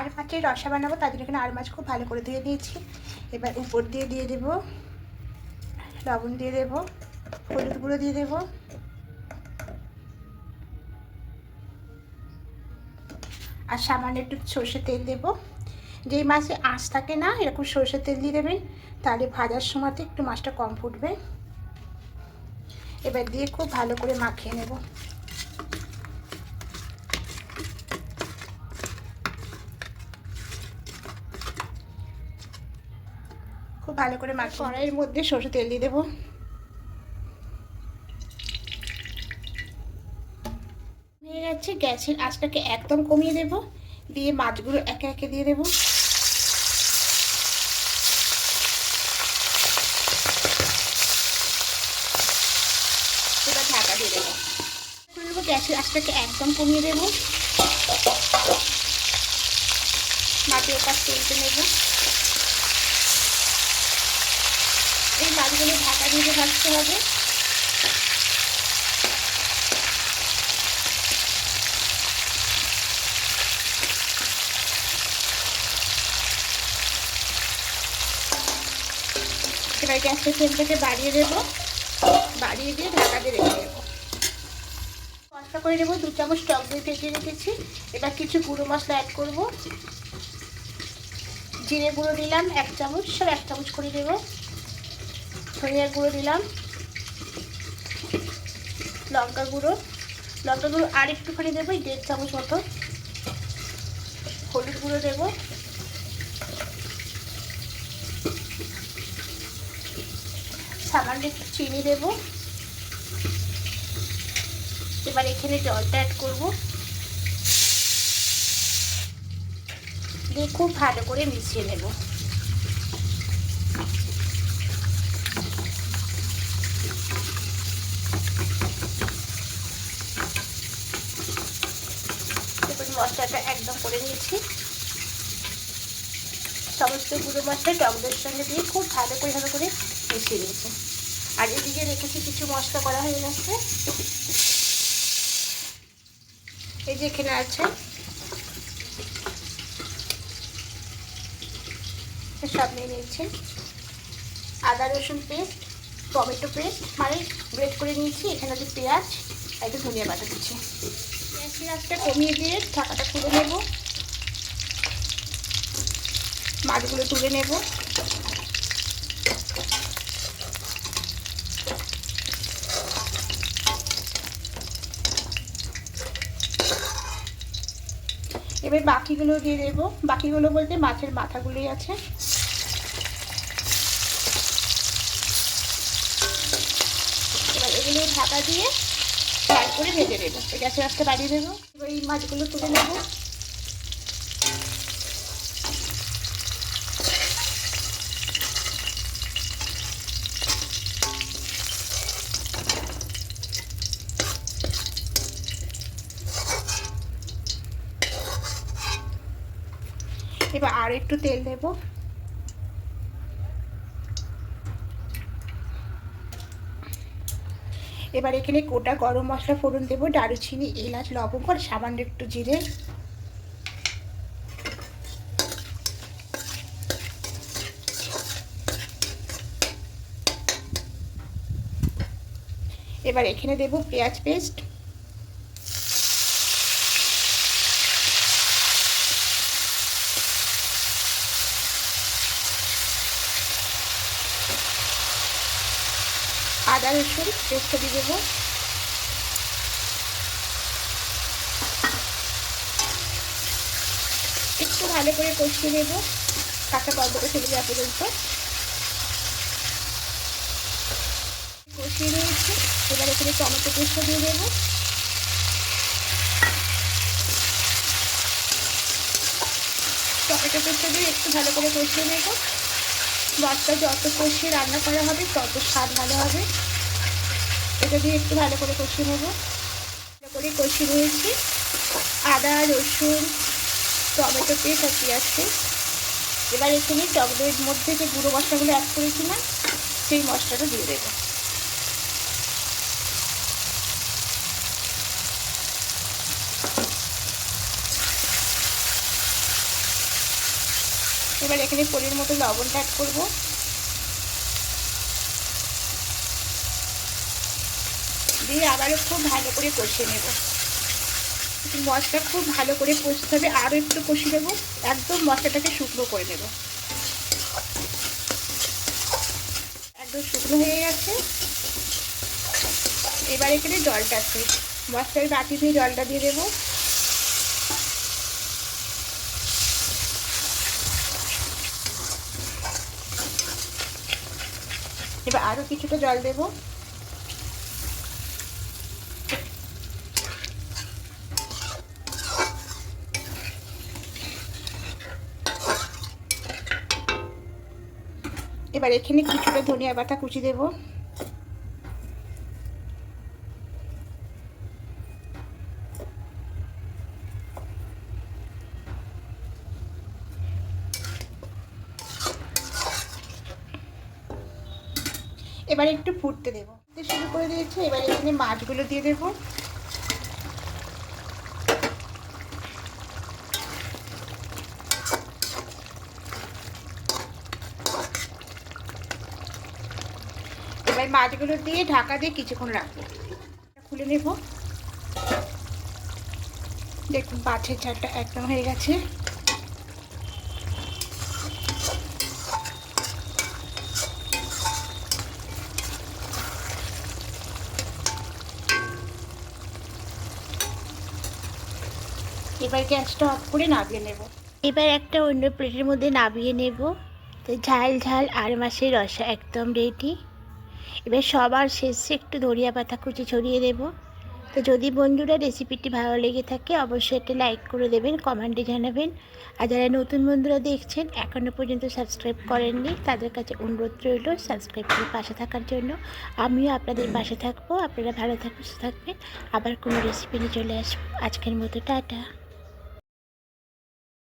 আর মাছের রসা বানাবো, তার জন্য এখানে আর মাছ খুব ভালো করে ধুয়ে দিয়েছি। এবার উপর দিয়ে দেবো লবণ, দিয়ে দেবো হলুদ গুঁড়ো, দিয়ে দেবো আর সামান্য একটু সর্ষের তেল দেবো। যেই মাছে আঁশ থাকে না, এরকম সর্ষের তেল দিয়ে দেবেন, তাহলে ভাজার সময়তে একটু মাছটা কম ফুটবে। এবার দিয়ে খুব ভালো করে মাখিয়ে নেব। খুব ভালো করে কড়াইয়ের মধ্যে সর্ষের তেল দিয়ে দেবো। হয়ে গেছে, গ্যাসের আঁচটাকে একদম কমিয়ে দেব, দিয়ে মাছগুলো একে একে দিয়ে দেবো। এবার ঢাকা দিয়ে দেবো। গ্যাসের আঁচটাকে একদম কমিয়ে দেবো, মাছের ওপর তুলতে নেব। এই মাছগুলো ঢাকা দিয়ে ভাজতে হবে। এবার গ্যাসের ফ্লেমটাকে বাড়িয়ে দেবো, বাড়িয়ে দিয়ে ঢাকা দিয়ে রেখে দেবো। মশলা করে নেবো, 2 চামচ টক দই ফেটিয়ে রেখেছি। এবার কিছু গুঁড়ো মশলা অ্যাড করব। জিরে গুঁড়ো দিলাম 1 চামচ, সব 1 চামচ করে দেবো। ধনিয়ার গুঁড়ো দিলাম, লঙ্কা গুঁড়ো আর একটুখানি দেবো, 1.5 চামচ মতো। হলুদ গুঁড়ো দেবো, সামান্য একটু চিনি দেবো। এবার এখানে জলটা অ্যাড করবো, দিয়ে খুব ভালো করে মিশিয়ে নেব। দেখুন মশলাটা একদম করে নিয়েছি। সমস্ত গুঁড়ো মশলা টক দইয়ের সঙ্গে দিয়ে খুব ভালো করে মিশিয়ে নিয়েছি। আর এদিকে রেখেছি কিছু মশলা করা হয়ে গেছে, এই যে এখানে আছে, সব নিয়ে নিয়েছি। আদা রসুন পেস্ট, টমেটো পেস্ট মানে গ্রেট করে নিয়েছি। এখানে আছে পেঁয়াজ, একটু ধনিয়া পাতা দিচ্ছি। গ্যাসের আঁচটা কমিয়ে দিয়ে ঢাকাটা খুলে নেব, মাছগুলো তুলে নেব। এবার বাকিগুলো দিয়ে দেবো, বাকিগুলো বলতে মাছের মাথাগুলোই আছে। এবার এগুলো ঢাকা দিয়ে ফ্রাই করে ভেজে দেবো। গ্যাসের আঁচটা বাড়িয়ে দেবো। এবার এই মাছগুলো তুলে নেবো। এবার আর একটু তেল দেবো। এবার এখানে গোটা গরম মশলা ফোড়ন দেবো, দারুচিনি, এলাচ, লবঙ্গ আর সামান্য একটু জিরে। এবার এখানে দেবো পেঁয়াজ পেস্ট, আদা রসুন পেস্ট দিয়ে দেবো। একটু ভালো করে কষিয়ে নেব, কাঁচা গন্ধটা চলে যাওয়া পর্যন্ত কষিয়ে নিয়েছি। এবার এখানে টমেটো পেস্ট দিয়ে দেবো। টমেটো পেস্ট দিয়ে একটু ভালো করে কষিয়ে নেব। মশলা যত কষিয়ে রান্না করা হবে তত স্বাদ ভালো হবে। এটা দিয়ে একটু ভালো করে কষিয়ে নেব। ভালো করে কষিয়ে নিয়েছি। আদা রসুন টমেটো পেস্ট আর পেঁয়াজ পেস্ট। এবার এখানে টক দইয়ের মধ্যে যে গুঁড়ো মশলাগুলো অ্যাড করেছিলাম সেই মশলাটা দিয়ে দেবো। এবার এখানে পরিমাণ মতো লবণ অ্যাড করব। দিয়ে আবারও খুব ভালো করে কষিয়ে নেব। মশলা খুব ভালো করে কষতে হবে, আরও একটু কষিয়ে দেবো, একদম মশলাটাকে শুকনো করে নেব। একদম শুকনো হয়ে গেছে। এবার এখানে জলটা আছে, মশলার বাটি দিয়ে জলটা দিয়ে দেবো। এবার আরও কিছুটা জল দেবো। এবার এখানে কিছুটা ধনিয়া পাতা কুচি দেব। এবার একটু ফুটতে দেব। শুরু করে দিয়েছি। এবার এখানে মাছগুলো দিয়ে দেব। এবার মাছগুলো দিয়ে ঢাকা দিয়ে কিছুক্ষণ রাখবো। খুলে নেব। দেখুন মাছের ঝালটা একদম হয়ে গেছে। এবার গ্যাসটা অফ করে নামিয়ে নেব। এবার একটা অন্য প্লেটের মধ্যে নামিয়ে নেব। তো ঝাল ঝাল আর মাছের রসা একদম রেডি। এবার সবার শেষে একটু ধনিয়া পাতা কুচি ছড়িয়ে দেব। তো যদি বন্ধুরা রেসিপিটি ভালো লেগে থাকে অবশ্যই একটা লাইক করে দেবেন, কমেন্টে জানাবেন। আর যারা নতুন বন্ধুরা দেখছেন এখনও পর্যন্ত সাবস্ক্রাইব করেননি তাদের কাছে অনুরোধ রইল সাবস্ক্রাইব করে পাশে থাকার জন্য। আমিও আপনাদের পাশে থাকবো। আপনারা ভালো থাকবেন, সুস্থ থাকবেন। আবার কোনো রেসিপি নিয়ে চলে আসবো। আজকের মতো টাটা।